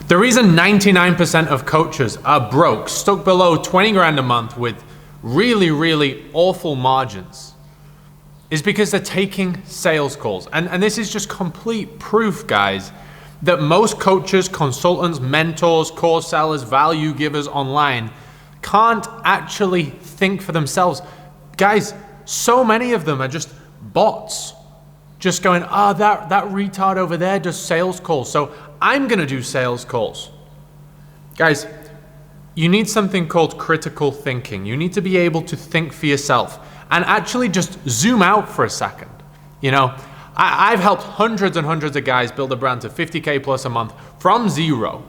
The reason 99% of coaches are broke, stuck below 20 grand a month with really, really awful margins, is because they're taking sales calls. And this is just complete proof, guys, that most coaches, consultants, mentors, course sellers, value givers online can't actually think for themselves. Guys, so many of them are just bots, just going, that retard over there does sales calls, so I'm gonna do sales calls. Guys, you need something called critical thinking. You need to be able to think for yourself and actually just zoom out for a second. You know, I've helped hundreds and hundreds of guys build a brand to 50K plus a month from zero.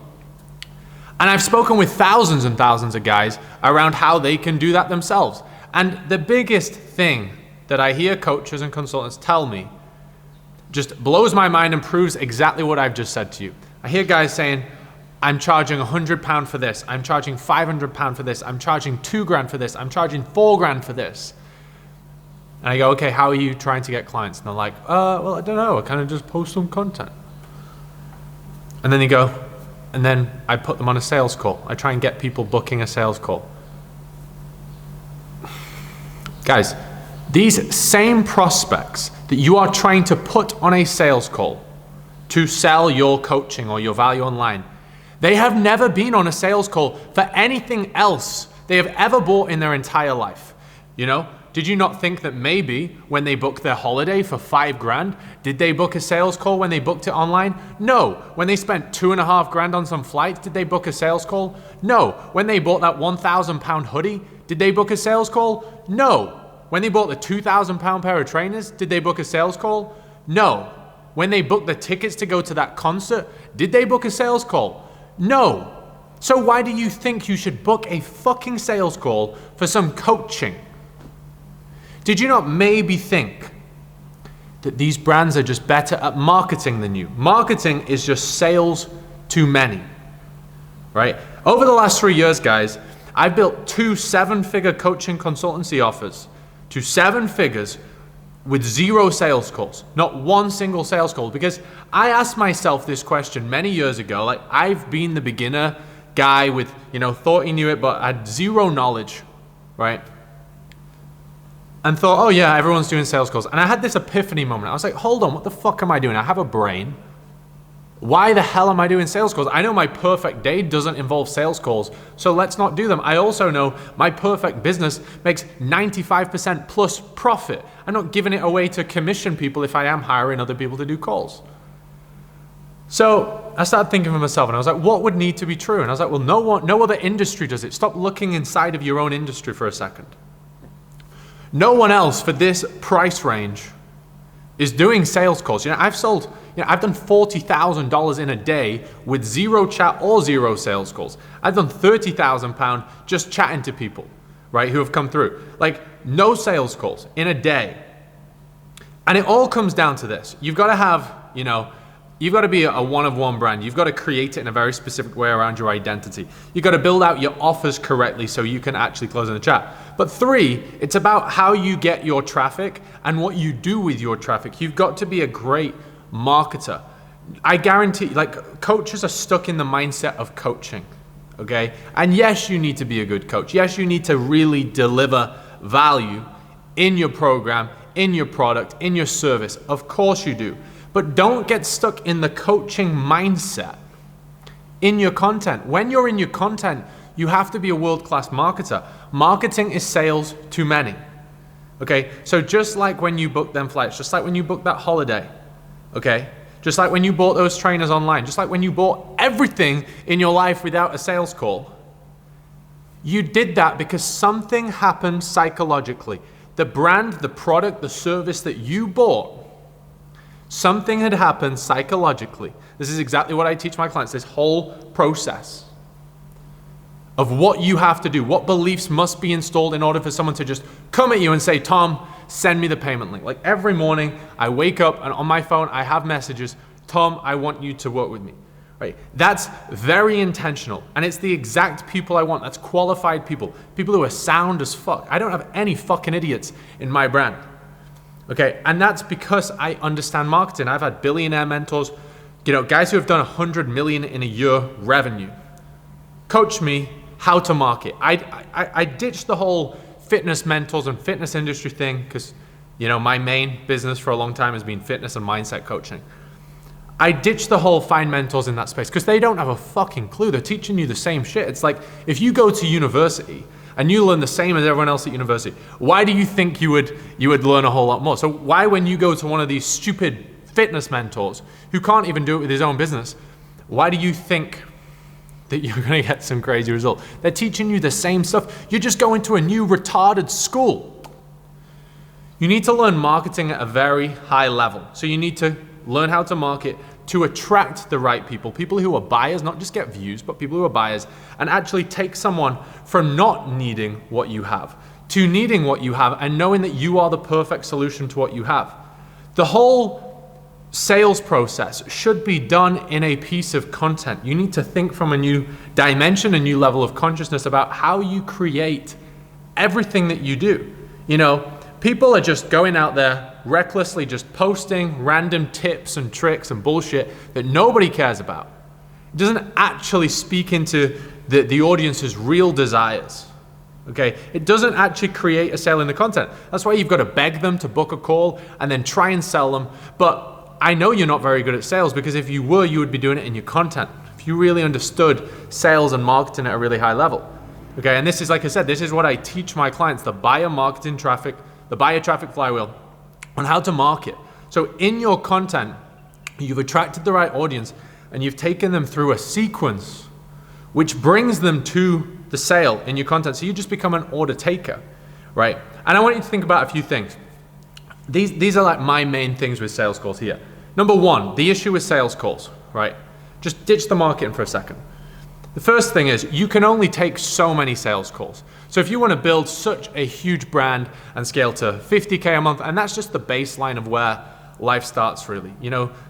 And I've spoken with thousands and thousands of guys around how they can do that themselves. And the biggest thing that I hear coaches and consultants tell me just blows my mind and proves exactly what I've just said to you. I hear guys saying, I'm charging £100 for this, I'm charging £500 for this, I'm charging 2 grand for this, I'm charging 4 grand for this. And I go, okay, how are you trying to get clients? And they're like, well, I don't know, I kind of just post some content. And then they go, and then I put them on a sales call. I try and get people booking a sales call. Guys, these same prospects that you are trying to put on a sales call to sell your coaching or your value online, they have never been on a sales call for anything else they have ever bought in their entire life. You know, did you not think that maybe when they booked their holiday for 5 grand, did they book a sales call when they booked it online? No. When they spent 2.5 grand on some flights, did they book a sales call? No. When they bought that £1,000 hoodie, did they book a sales call? No. When they bought the £2,000 pair of trainers, did they book a sales call? No. When they booked the tickets to go to that concert, did they book a sales call? No. So why do you think you should book a fucking sales call for some coaching? Did you not maybe think that these brands are just better at marketing than you? Marketing is just sales to many, right? Over the last 3 years, guys, I've built 2 7-figure coaching consultancy offers to 7 figures with 0 sales calls, not one single sales call. Because I asked myself this question many years ago. Like, I've been the beginner guy with, thought he knew it, but had 0 knowledge, right? And thought, oh yeah, everyone's doing sales calls. And I had this epiphany moment. I was like, hold on, what the fuck am I doing? I have a brain. Why the hell am I doing sales calls? I know my perfect day doesn't involve sales calls, so let's not do them. I also know my perfect business makes 95% plus profit. I'm not giving it away to commission people if I am hiring other people to do calls. So I started thinking for myself, and I was like, what would need to be true? And I was like, well, no other industry does it. Stop looking inside of your own industry for a second. No one else for this price range is doing sales calls. I've done $40,000 in a day with 0 chat or 0 sales calls. I've done £30,000 just chatting to people, right, who have come through. Like, no sales calls in a day. And it all comes down to this. You've got to have, you've got to be a one-of-one brand. You've got to create it in a very specific way around your identity. You've got to build out your offers correctly so you can actually close in the chat. But 3, it's about how you get your traffic and what you do with your traffic. You've got to be a great marketer. I guarantee, coaches are stuck in the mindset of coaching, okay? And yes, you need to be a good coach. Yes, you need to really deliver value in your program, in your product, in your service. Of course you do. But don't get stuck in the coaching mindset in your content. When you're in your content, you have to be a world-class marketer. Marketing is sales to many. Okay, so just like when you book them flights, just like when you booked that holiday, okay, just like when you bought those trainers online, just like when you bought everything in your life without a sales call, you did that because something happened psychologically. The brand, the product, the service that you bought, something had happened psychologically. This is exactly what I teach my clients, this whole process of what you have to do, what beliefs must be installed in order for someone to just come at you and say, Tom, send me the payment link. Like, every morning I wake up and on my phone I have messages, Tom, I want you to work with me. Right? That's very intentional, and it's the exact people I want. That's qualified people who are sound as fuck. I don't have any fucking idiots in my brand. Okay, and that's because I understand marketing. I've had billionaire mentors guys who have done 100 million in a year revenue, coach me how to market. I ditched the whole fitness mentors and fitness industry thing because, my main business for a long time has been fitness and mindset coaching. I ditched the whole find mentors in that space because they don't have a fucking clue. They're teaching you the same shit. It's like if you go to university and you learn the same as everyone else at university, why do you think you would learn a whole lot more? So why, when you go to one of these stupid fitness mentors who can't even do it with his own business, why do you think that you're going to get some crazy result? They're teaching you the same stuff. You're just going to a new retarded school. You need to learn marketing at a very high level. So you need to learn how to market to attract the right people who are buyers, not just get views, but people who are buyers, and actually take someone from not needing what you have to needing what you have and knowing that you are the perfect solution to what you have. The whole sales process should be done in a piece of content. You need to think from a new dimension, a new level of consciousness about how you create everything that you do. People are just going out there recklessly just posting random tips and tricks and bullshit that nobody cares about. It doesn't actually speak into the audience's real desires. Okay, it doesn't actually create a sale in the content. That's why you've got to beg them to book a call and then try and sell them. But I know you're not very good at sales, because if you were, you would be doing it in your content. If you really understood sales and marketing at a really high level. Okay, and this is, like I said, this is what I teach my clients, the buyer traffic flywheel, on how to market. So in your content, you've attracted the right audience and you've taken them through a sequence which brings them to the sale in your content. So you just become an order taker, right? And I want you to think about a few things. These are like my main things with sales calls here. Number one, the issue with sales calls, right? Just ditch the marketing for a second. The first thing is you can only take so many sales calls. So if you want to build such a huge brand and scale to 50K a month, and that's just the baseline of where life starts really.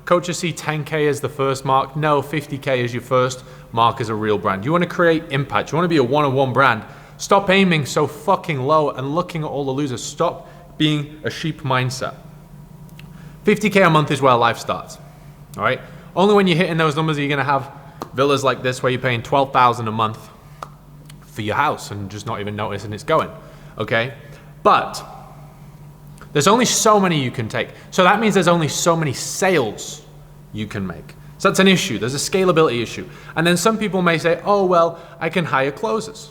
Coaches see 10K as the first mark. No, 50K is your first mark as a real brand. You want to create impact. You want to be a one-on-one brand. Stop aiming so fucking low and looking at all the losers. Stop being a sheep mindset. 50K a month is where life starts, all right? Only when you're hitting those numbers are you going to have villas like this where you're paying $12,000 a month for your house and just not even noticing it's going, okay? But there's only so many you can take. So that means there's only so many sales you can make. So that's an issue. There's a scalability issue. And then some people may say, oh, well, I can hire closers.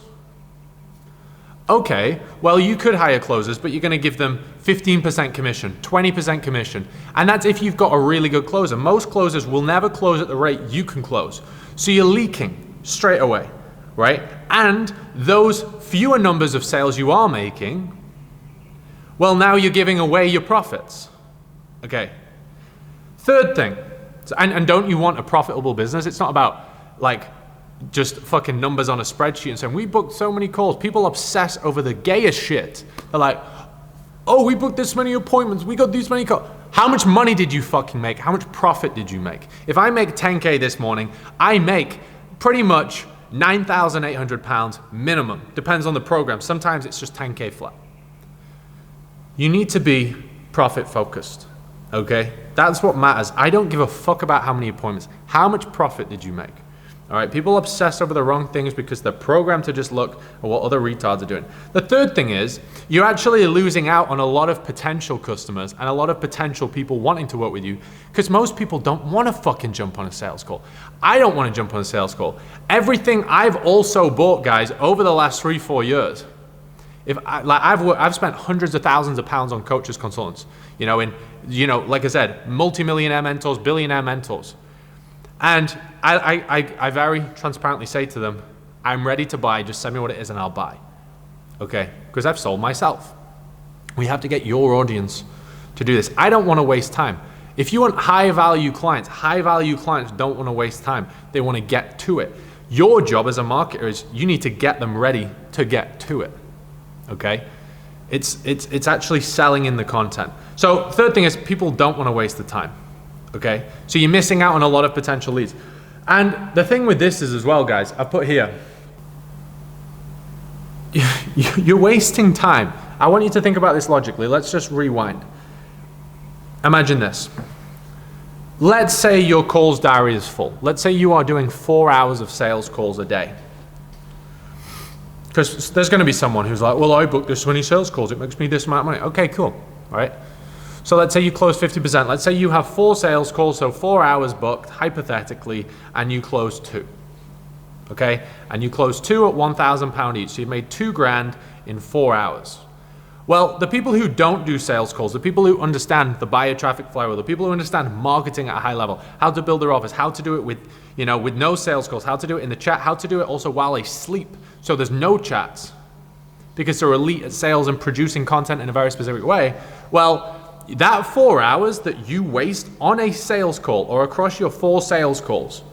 Okay, well, you could hire closers, but you're going to give them 15% commission, 20% commission. And that's if you've got a really good closer. Most closers will never close at the rate you can close. So you're leaking straight away, right? And those fewer numbers of sales you are making, well, now you're giving away your profits. Okay. Third thing, and don't you want a profitable business? It's not about like just fucking numbers on a spreadsheet and saying, we booked so many calls. People obsess over the gayest shit. They're like, oh, we booked this many appointments. We got these many calls. How much money did you fucking make? How much profit did you make? If I make 10K this morning, I make pretty much £9,800 minimum. Depends on the program. Sometimes it's just 10K flat. You need to be profit focused, okay? That's what matters. I don't give a fuck about how many appointments. How much profit did you make? All right, people obsess over the wrong things because they're programmed to just look at what other retards are doing. The third thing is you're actually losing out on a lot of potential customers and a lot of potential people wanting to work with you because most people don't want to fucking jump on a sales call. I don't want to jump on a sales call. Everything I've also bought, guys, over the last 3-4 years, I've spent hundreds of thousands of pounds on coaches, consultants, like I said, multi-millionaire mentors, billionaire mentors. And I very transparently say to them, I'm ready to buy, just send me what it is and I'll buy. Okay, because I've sold myself. We have to get your audience to do this. I don't want to waste time. If you want high value clients don't want to waste time. They want to get to it. Your job as a marketer is you need to get them ready to get to it. Okay, it's actually selling in the content. So third thing is people don't want to waste the time. Okay, so you're missing out on a lot of potential leads. And the thing with this is as well, guys, I put here, you're wasting time. I want you to think about this logically. Let's just rewind. Imagine this. Let's say your calls diary is full. Let's say you are doing 4 hours of sales calls a day. Because there's going to be someone who's like, well, I booked this many sales calls. It makes me this amount of money. Okay, cool. All right. So let's say you close 50%. Let's say you have 4 sales calls, so 4 hours booked, hypothetically, and you close 2. Okay? And you close 2 at £1,000 each. So you've made 2 grand in 4 hours. Well, the people who don't do sales calls, the people who understand the buyer traffic flywheel, the people who understand marketing at a high level, how to build their office, how to do it with, with no sales calls, how to do it in the chat, how to do it also while they sleep, so there's no chats, because they're elite at sales and producing content in a very specific way. Well, that 4 hours that you waste on a sales call or across your 4 sales calls,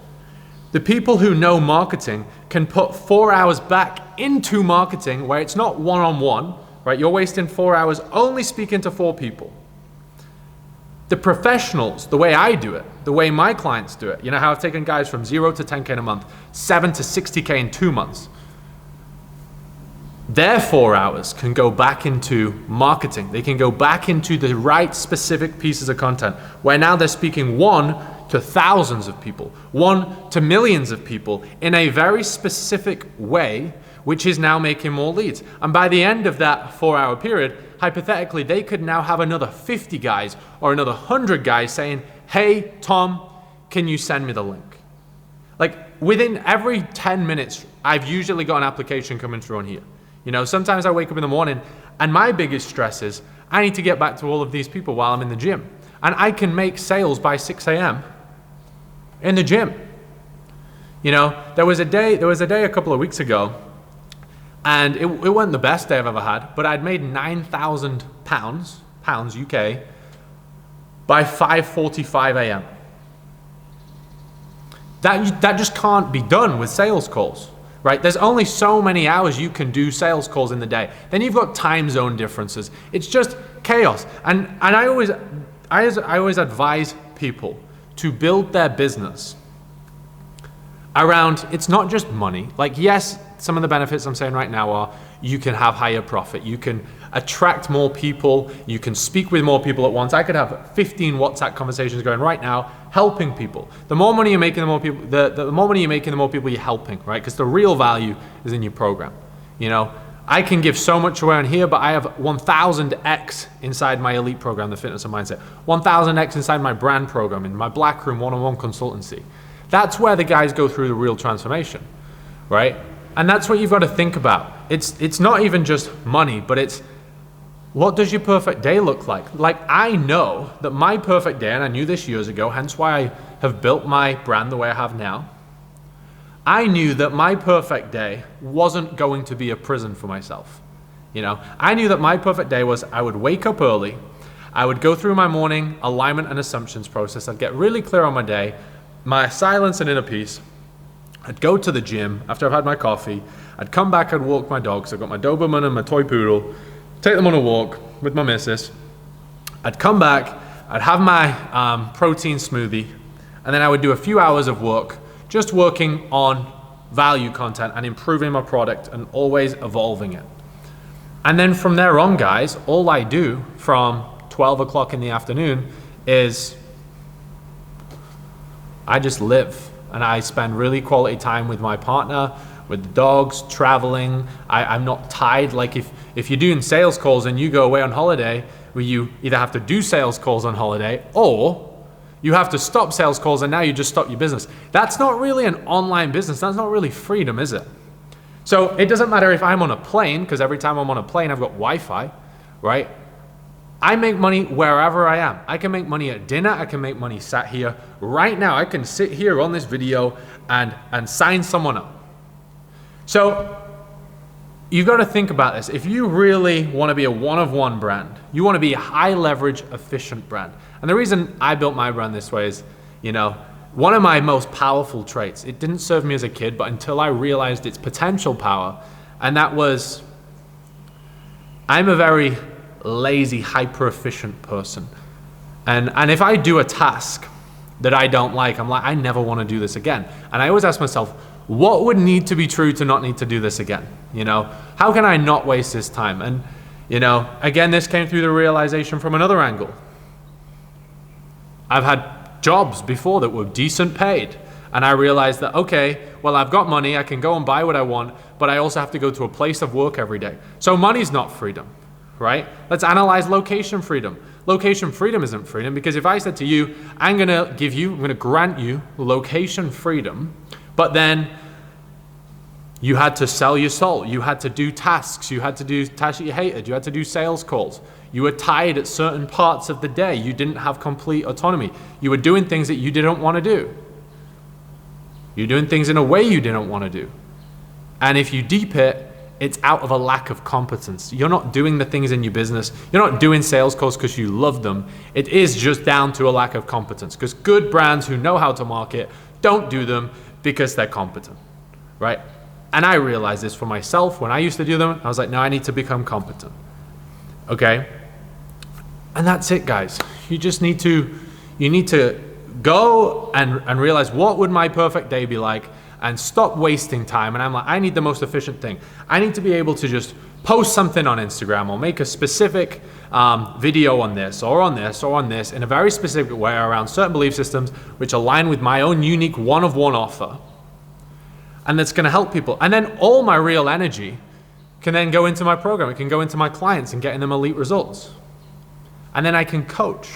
the people who know marketing can put 4 hours back into marketing where it's not one-on-one, right? You're wasting 4 hours only speaking to 4 people. The professionals, the way I do it, the way my clients do it, how I've taken guys from 0 to 10K in a month, 7 to 60K in 2 months. Their 4 hours can go back into marketing. They can go back into the right specific pieces of content where now they're speaking 1 to thousands of people, 1 to millions of people in a very specific way, which is now making more leads. And by the end of that 4-hour period, hypothetically, they could now have another 50 guys or another 100 guys saying, hey, Tom, can you send me the link? Like within every 10 minutes, I've usually got an application coming through on here. Sometimes I wake up in the morning and my biggest stress is I need to get back to all of these people while I'm in the gym. And I can make sales by 6 a.m. in the gym. There was a day a couple of weeks ago, and it wasn't the best day I've ever had, but I'd made £9,000 UK by 5:45 a.m. That just can't be done with sales calls, right? There's only so many hours you can do sales calls in the day. Then you've got time zone differences. It's just chaos. And I always advise people to build their business around, it's not just money. Like, yes, some of the benefits I'm saying right now are you can have higher profit, you can attract more people, you can speak with more people at once. I could have 15 WhatsApp conversations going right now, helping people. The more money you're making, the more people, the more money you're making, the more people you're helping, right? Because the real value is in your program. I can give so much away on here, but I have 1000x inside my elite program, the fitness and mindset, 1000x inside my brand program, in my black room one-on-one consultancy. That's where the guys go through the real transformation, right? And that's what you've got to think about. It's not even just money, but it's what does your perfect day look like? Like, I know that my perfect day, and I knew this years ago, hence why I have built my brand the way I have now. I knew that my perfect day wasn't going to be a prison for myself. I knew that my perfect day was I would wake up early, I would go through my morning alignment and assumptions process, I'd get really clear on my day, my silence and inner peace. I'd go to the gym after I've had my coffee. I'd come back, I'd walk my dogs. I've got my Doberman and my toy poodle. Take them on a walk with my missus. I'd come back, I'd have my protein smoothie, and then I would do a few hours of work, just working on value content and improving my product and always evolving it. And then from there on, guys, all I do from 12 o'clock in the afternoon is I just live, and I spend really quality time with my partner, with the dogs, traveling. I'm not tied. Like if you're doing sales calls and you go away on holiday, where you either have to do sales calls on holiday or you have to stop sales calls and now you just stop your business. That's not really an online business. That's not really freedom, is it? So it doesn't matter if I'm on a plane, because every time I'm on a plane, I've got Wi-Fi, right? I make money wherever I am. I can make money at dinner. I can make money sat here right now. I can sit here on this video and sign someone up. So you've got to think about this. If you really want to be a one-of-one brand, you want to be a high leverage, efficient brand. And the reason I built my brand this way is, one of my most powerful traits, it didn't serve me as a kid, but until I realized its potential power, and that was, I'm a very lazy, hyper-efficient person. And if I do a task that I don't like, I'm like, I never want to do this again. And I always ask myself, what would need to be true to not need to do this again? How can I not waste this time? And, again, this came through the realization from another angle. I've had jobs before that were decent paid. And I realized that, okay, well, I've got money, I can go and buy what I want, but I also have to go to a place of work every day. So money's not freedom, right? Let's analyze location freedom. Location freedom isn't freedom, because if I said to you, I'm gonna grant you location freedom, but then you had to sell your soul, you had to do tasks, you had to do tasks that you hated, you had to do sales calls, you were tied at certain parts of the day, you didn't have complete autonomy, you were doing things that you didn't want to do. You're doing things in a way you didn't want to do. And if you deep it, it's out of a lack of competence. You're not doing the things in your business. You're not doing sales calls because you love them. It is just down to a lack of competence, because good brands who know how to market don't do them because they're competent, right? And I realized this for myself when I used to do them. I was like, no, I need to become competent, okay? And that's it, guys. You need to go and realize, what would my perfect day be like, and stop wasting time. And I'm like, I need the most efficient thing. I need to be able to just post something on Instagram or make a specific video on this or on this or on this in a very specific way around certain belief systems which align with my own unique one-of-one offer. And that's going to help people. And then all my real energy can then go into my program. It can go into my clients and getting them elite results. And then I can coach.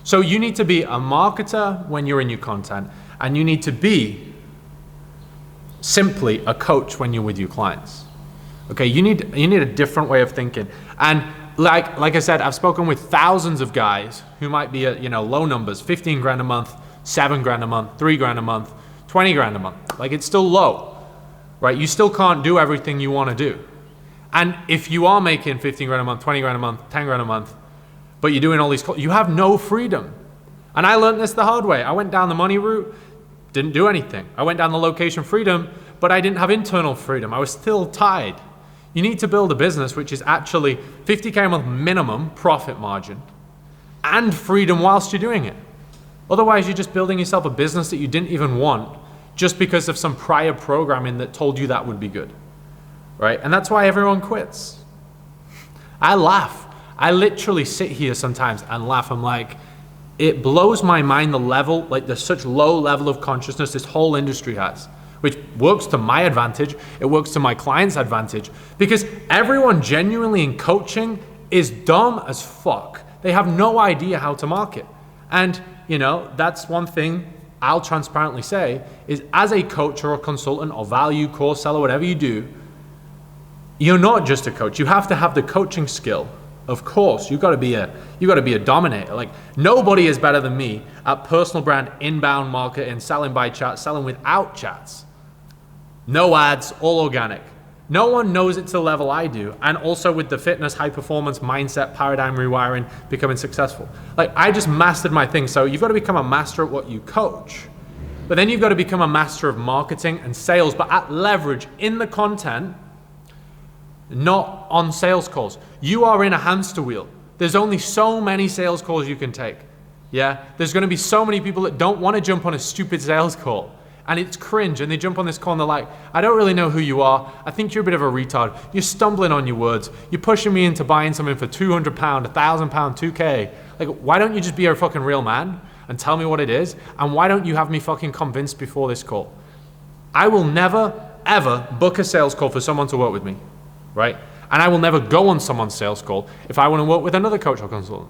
So you need to be a marketer when you're in your content, and you need to be simply a coach when you're with your clients. Okay, you need a different way of thinking. And like I said, I've spoken with thousands of guys who might be at, low numbers, 15 grand a month, 7 grand a month, 3 grand a month, 20 grand a month. Like, it's still low, right? You still can't do everything you want to do. And if you are making 15 grand a month, 20 grand a month, 10 grand a month, but you're doing all these calls, you have no freedom. And I learned this the hard way. I went down the money route, didn't do anything. I went down the location freedom, but I didn't have internal freedom. I was still tied. You need to build a business which is actually 50K a month minimum profit margin and freedom whilst you're doing it. Otherwise, you're just building yourself a business that you didn't even want just because of some prior programming that told you that would be good, right? And that's why everyone quits. I laugh. I literally sit here sometimes and laugh. I'm like, it blows my mind the level, like there's such low level of consciousness this whole industry has, which works to my advantage. It works to my clients' advantage, because everyone genuinely in coaching is dumb as fuck. They have no idea how to market. And that's one thing I'll transparently say is, as a coach or a consultant or value course seller, whatever you do, you're not just a coach. You have to have the coaching skill. Of course, you got to be a dominator. Like, nobody is better than me at personal brand, inbound marketing, selling by chat, selling without chats. No ads, all organic. No one knows it to the level I do, and also with the fitness, high performance, mindset, paradigm rewiring, becoming successful. Like, I just mastered my thing. So you've got to become a master at what you coach, but then you've got to become a master of marketing and sales, but at leverage in the content, not on sales calls. You are in a hamster wheel. There's only so many sales calls you can take. Yeah, there's going to be so many people that don't want to jump on a stupid sales call, and it's cringe, and they jump on this call and they're like, I don't really know who you are. I think you're a bit of a retard. You're stumbling on your words. You're pushing me into buying something for £200, £1,000, £2K. Like, why don't you just be a fucking real man and tell me what it is? And why don't you have me fucking convinced before this call? I will never, ever book a sales call for someone to work with me, right? And I will never go on someone's sales call if I want to work with another coach or consultant.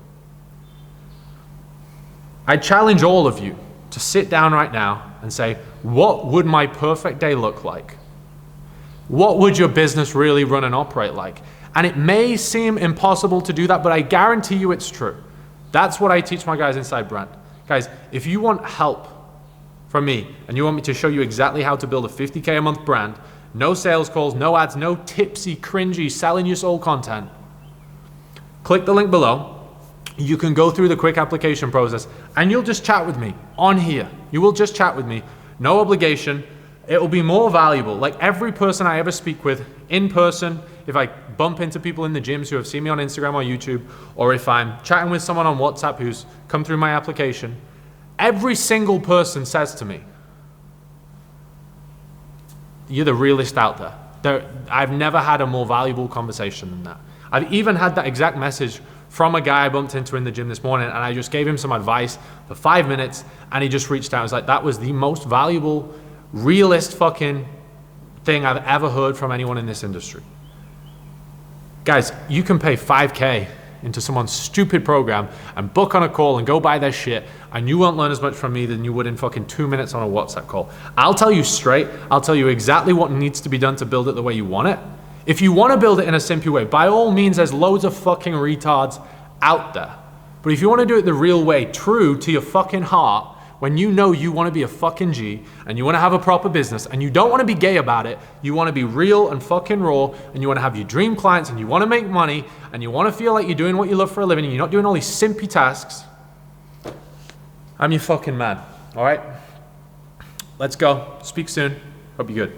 I challenge all of you to sit down right now and say, what would my perfect day look like? What would your business really run and operate like? And it may seem impossible to do that, but I guarantee you it's true. That's what I teach my guys inside Brand. Guys, if you want help from me and you want me to show you exactly how to build a 50K a month brand, no sales calls, no ads, no tipsy, cringy, selling your soul content, click the link below. You can go through the quick application process and you'll just chat with me on here. You will just chat with me, no obligation. It will be more valuable. Like, every person I ever speak with in person, if I bump into people in the gyms who have seen me on Instagram or YouTube, or if I'm chatting with someone on WhatsApp who's come through my application, every single person says to me, you're the realest out there. I've never had a more valuable conversation than that. I've even had that exact message from a guy I bumped into in the gym this morning, and I just gave him some advice for 5 minutes, and he just reached out. I was like, that was the most valuable, realist fucking thing I've ever heard from anyone in this industry. Guys, you can pay $5K into someone's stupid program and book on a call and go buy their shit, and you won't learn as much from me than you would in fucking 2 minutes on a WhatsApp call. I'll tell you straight, I'll tell you exactly what needs to be done to build it the way you want it. If you want to build it in a simple way, by all means, there's loads of fucking retards out there. But if you want to do it the real way, true to your fucking heart, when you know you want to be a fucking G and you want to have a proper business and you don't want to be gay about it, you want to be real and fucking raw, and you want to have your dream clients and you want to make money and you want to feel like you're doing what you love for a living and you're not doing all these simpy tasks, I'm your fucking man. All right? Let's go. Speak soon. Hope you're good.